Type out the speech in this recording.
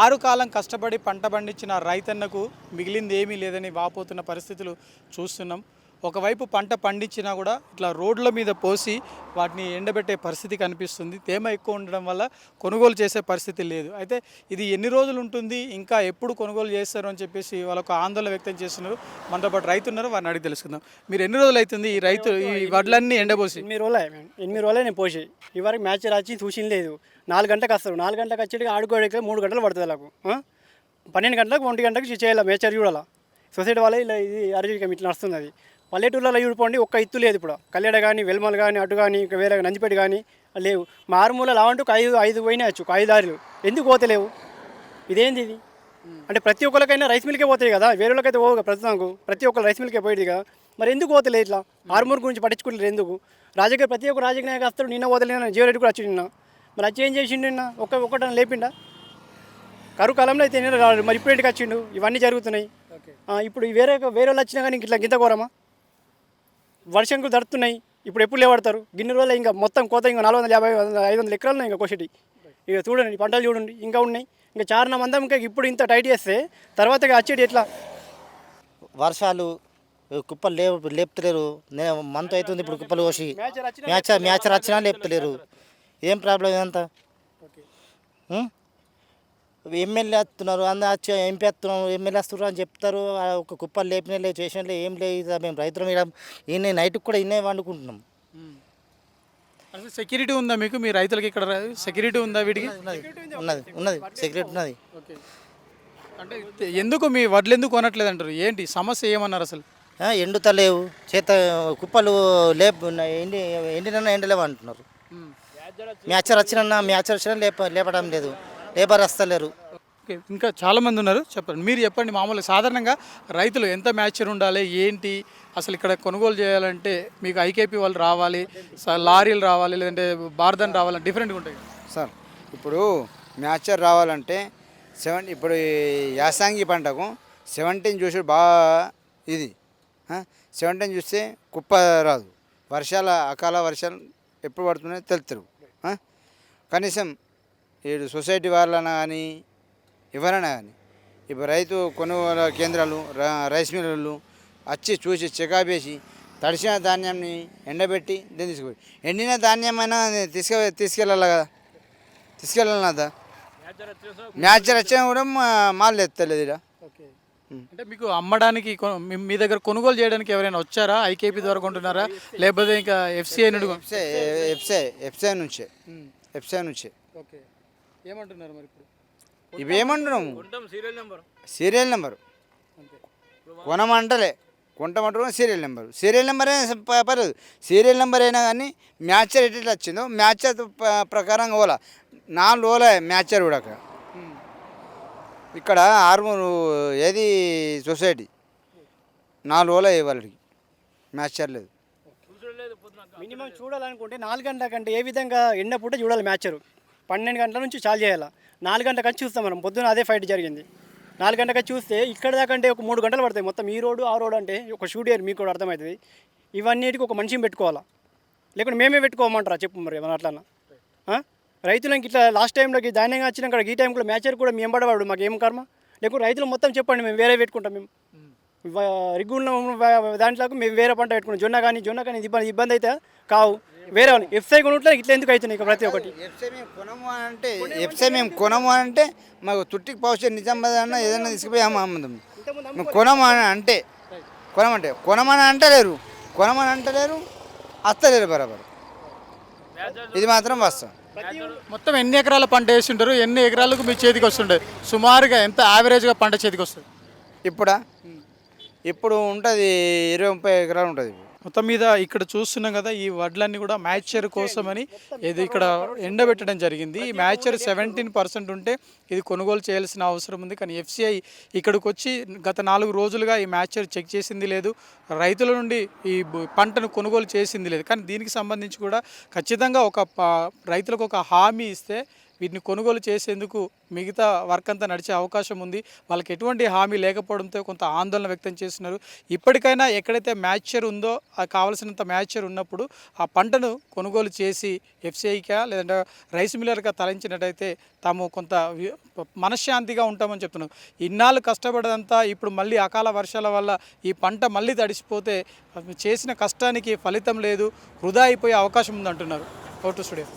ఆరు కాలం కష్టపడి పంట పండించిన రైతన్నకు మిగిలింది ఏమీ లేదని వాపోతున్న పరిస్థితులు చూస్తున్నాం. ఒకవైపు పంట పండించినా కూడా ఇట్లా రోడ్ల మీద పోసి వాటిని ఎండబెట్టే పరిస్థితి కనిపిస్తుంది. తేమ ఎక్కువ ఉండడం వల్ల కొనుగోలు చేసే పరిస్థితి లేదు. అయితే ఇది ఎన్ని రోజులు ఉంటుంది, ఇంకా ఎప్పుడు కొనుగోలు చేస్తారు అని చెప్పేసి వాళ్ళకు ఆందోళన వ్యక్తం చేస్తున్నారు. మనతో పాటు రైతు ఉన్నారు, వారిని అడిగి తెలుసుకుందాం. మీరు ఎన్ని రోజులు అవుతుంది ఈ వడ్లన్నీ ఎండబోసి? 8 రోజులే నేను పోసి ఇవరకు మ్యాచ్ రాచి చూసింది లేదు. 4 గంటలకు వస్తారు, 4 గంటలకు వచ్చేటికి ఆడుకోవడానికి 3 గంటలు పడుతుంది నాకు. 12 గంటలకు 1 గంటకు చేయాలి మ్యాచర్ చూడాలా. సొసైటీ వాళ్ళ ఇలా ఇది అరజికం ఇట్లా నడుస్తుంది. అది పల్లెటూళ్ళలో చూడిపోండి, ఒక్క ఇత్తు లేదు ఇప్పుడు. కళ్యాణ కానీ వెల్మల్ కానీ అటు కానీ ఇంకా వేరే నందిపేట కానీ లేవు. మారుమూల లావంటూ ఐదు పోయినాయి వచ్చు, 5 దారులు ఎందుకు పోతలేవు? ఇదేంది ఇది? అంటే ప్రతి ఒక్కరికైనా రైస్ మిల్కే పోతాయి కదా, వేరే వాళ్ళకైతే పోవు కదా. ప్రతి ఒక్కరు రైస్ మిల్కే పోయేది కదా, మరి ఎందుకు పోతలేదు ఇట్లా? ఆర్మూర్ గురించి పట్టించుకుంటారు ఎందుకు? రాజకీయ ప్రతి ఒక్క రాజకీయ నాయకు వస్తాడు. నిన్న పోతలేను, జీవరెడ్డి కూడా వచ్చి నిన్న. మరి వచ్చి ఏం చేసిండు? నిన్న ఒక్కటని లేపిండా? కరువు కాలంలో అయితే మరి ఇప్పుడు ఇంటికి వచ్చిండు. ఇవన్నీ జరుగుతున్నాయి. ఇప్పుడు వేరే వాళ్ళు వచ్చినా కానీ ఇట్లా గింత కోరమా? వర్షంకు దడుతున్నాయి. ఇప్పుడు ఎప్పుడు లేవడతారు? గిన్నె రోజులు ఇంకా మొత్తం కోత ఇంకా 450 500 ఎకరాలు ఇంకా కోసేటి. ఇక చూడండి, పంటలు చూడండి ఇంకా ఉన్నాయి. ఇంకా చారణ మందం ఇంకా ఇప్పుడు ఇంత టైట్ చేస్తే తర్వాత వచ్చేటి ఎట్లా? వర్షాలు కుప్పలు లేపుతలేరు. నేను మంత్ అవుతుంది ఇప్పుడు కుప్పలు కోసి. మ్యాచ్ వచ్చినా లేపుతలేరు. ఏం ప్రాబ్లం ఇదంతా? ఎమ్మెల్యే వస్తున్నారు, అందరూ వచ్చి ఎంపీ వస్తున్నారు, ఎమ్మెల్యే వస్తున్నారు అని చెప్తారు. ఒక కుప్పలు లేపినా లేదు, చేసిన ఏం లేదు. మేము రైతులు మీద ఈయన నైట్కి కూడా ఇన్నే వండుకుంటున్నాం. అసలు సెక్యూరిటీ ఉందా మీకు? మీ రైతులకి ఇక్కడ సెక్యూరిటీ ఉందా? వీటికి ఉన్నది సెక్యూరిటీ ఉన్నది. అంటే ఎందుకు మీ వడ్లు ఎందుకు కొనట్లేదు అంటారు? ఏంటి సమస్య ఏమన్నారు అసలు? ఎండుతలేవు, చేత కుప్పలు ఎండినన్నా ఎండలేవు అంటున్నారు. మ్యాచర్ వచ్చినా లేపడం లేదు, లేబర్ వస్తలేరు. ఓకే, ఇంకా చాలామంది ఉన్నారు, చెప్పండి. మీరు చెప్పండి. మామూలుగా సాధారణంగా రైతులు ఎంత మ్యాచర్ ఉండాలి, ఏంటి అసలు ఇక్కడ కొనుగోలు చేయాలంటే? మీకు ఐకేపీ వాళ్ళు రావాలి, లారీలు రావాలి, లేదంటే బార్దన్ రావాలి, డిఫరెంట్గా ఉంటాయి సార్. ఇప్పుడు మ్యాచర్ రావాలంటే ఇప్పుడు యాసంగి పంటకు 17 చూసి బాగా ఇది 17 చూస్తే కుప్ప రాదు. అకాల వర్షాలు ఎప్పుడు పడుతున్నాయో తెలుస్తారు. కనీసం ఈ సొసైటీ వాళ్ళైనా కానీ ఎవరైనా కానీ ఇప్పుడు రైతు కొనుగోలు కేంద్రాలు, రైస్ మిల్లులు వచ్చి చూసి చెకప్ చేసి తడిసిన ధాన్యాన్ని ఎండబెట్టి దీన్ని తీసుకుపోయి ఎండిన ధాన్యమైనా తీసుకెళ్ళాలి కదా, తీసుకెళ్ళాలి కదా. మ్యాచర్ వచ్చినా కూడా మాల్ ఎత్తలేదు ఇక్కడ. అంటే మీకు అమ్మడానికి మీ దగ్గర కొనుగోలు చేయడానికి ఎవరైనా వచ్చారా? ఐకేపీ ద్వారా కొంటున్నారా, లేకపోతే ఇంకా ఎఫ్సిఐ నుండి? ఎఫ్సిఐ నుంచే. ఓకే, ఏమంటున్నారు మరి ఇప్పుడు? ఇవేమంటున్నాము, సీరియల్ నెంబరు కొనమంటలే, కొంటమంటారు. సీరియల్ నెంబర్ అయినా పర్లేదు. సీరియల్ నెంబర్ అయినా కానీ మ్యాచర్ ఎట్లా వచ్చిందో మ్యాచర్ ప్రకారంగా పోలా. 4 రోజులే మ్యాచర్ కూడా అక్కడ. ఇక్కడ ఆర్మూరు ఏది సొసైటీ 4 రోజులే వాళ్ళకి మ్యాచర్ లేదు. మినిమం చూడాలనుకుంటే 4 గంటల కంటే ఏ విధంగా ఎండ పూట చూడాలి మ్యాచరు. 12 గంటల నుంచి చాలు చేయాలి. 4 గంటలకు వచ్చి చూస్తాం మనం. పొద్దున అదే ఫైట్ జరిగింది. 4 గంటలకు చూస్తే ఇక్కడ దాకా అంటే ఒక 3 గంటలు పడతాయి మొత్తం. ఈ రోడ్డు ఆ రోడ్డు అంటే ఒక షూట్ మీకు కూడా అర్థమవుతుంది. ఇవన్నిటికి ఒక మనిషిని పెట్టుకోవాలా, లేకుంటే మేమే పెట్టుకోమంటారా చెప్పు మరి? మన అట్లా రైతులకి ఇట్లా లాస్ట్ టైంలోకి ధాన్యంగా వచ్చినాక ఈ టైంలో మ్యాచర్ కూడా మేము పడవాడు, మాకు ఏం కర్మ? లేకుంటే రైతులు మొత్తం చెప్పండి, మేము వేరే పెట్టుకుంటాం. మేము రిగ్గున్న దాంట్లోకి మేము వేరే పంట పెట్టుకుంటాం. జొన్న కానీ ఇబ్బంది అయితే కావు. వేరే ఎఫ్సై కొనుట్లే ఇట్లా ఎందుకు అవుతున్నాయి ప్రతి ఒక్కటి? ఎఫ్సై మేము కొనము అంటే మాకు తుట్టికి పౌచర్ నిజామాబాద్ అన్న ఏదైనా తీసుకుపోయి అమ్ముదాం. మేము కొనము అంటే కొనమని అంటలేరు, అత్తలేరు బరాబర్. ఇది మాత్రం వాస్తవం. మొత్తం ఎన్ని ఎకరాల పంట వేసి ఉంటారు? ఎన్ని ఎకరాలకు మీ చేతికి వస్తుండే? సుమారుగా ఎంత యావరేజ్గా పంట చేతికి వస్తుంది? ఇప్పుడు ఉంటుంది 20-30 ఎకరాలు ఉంటుంది. మొత్తం మీద ఇక్కడ చూస్తున్నాం కదా, ఈ వడ్లన్నీ కూడా మ్యాచర్ కోసమని ఇది ఇక్కడ ఎండబెట్టడం జరిగింది. ఈ మ్యాచర్ 17% ఉంటే ఇది కొనుగోలు చేయాల్సిన అవసరం ఉంది. కానీ ఎఫ్సిఐ ఇక్కడికి వచ్చి గత 4 రోజులుగా ఈ మ్యాచర్ చెక్ చేసింది లేదు, రైతుల నుండి ఈ పంటను కొనుగోలు చేసింది లేదు. కానీ దీనికి సంబంధించి కూడా ఖచ్చితంగా రైతులకు ఒక హామీ ఇస్తే వీటిని కొనుగోలు చేసేందుకు మిగతా వర్క్ అంతా నడిచే అవకాశం ఉంది. వాళ్ళకి ఎటువంటి హామీ లేకపోవడంతో కొంత ఆందోళన వ్యక్తం చేస్తున్నారు. ఇప్పటికైనా ఎక్కడైతే మ్యాచర్ ఉందో కావాల్సినంత మ్యాచర్ ఉన్నప్పుడు ఆ పంటను కొనుగోలు చేసి ఎఫ్సిఐకా లేదంటే రైస్ మిల్లర్గా తరలించినట్టయితే తాము కొంత మనశ్శాంతిగా ఉంటామని చెప్తున్నాం. ఇన్నాళ్ళు కష్టపడదంతా ఇప్పుడు మళ్ళీ అకాల వర్షాల వల్ల ఈ పంట మళ్ళీ తడిసిపోతే చేసిన కష్టానికి ఫలితం లేదు, వృధా అయిపోయే అవకాశం ఉందంటున్నారు. Vote studio.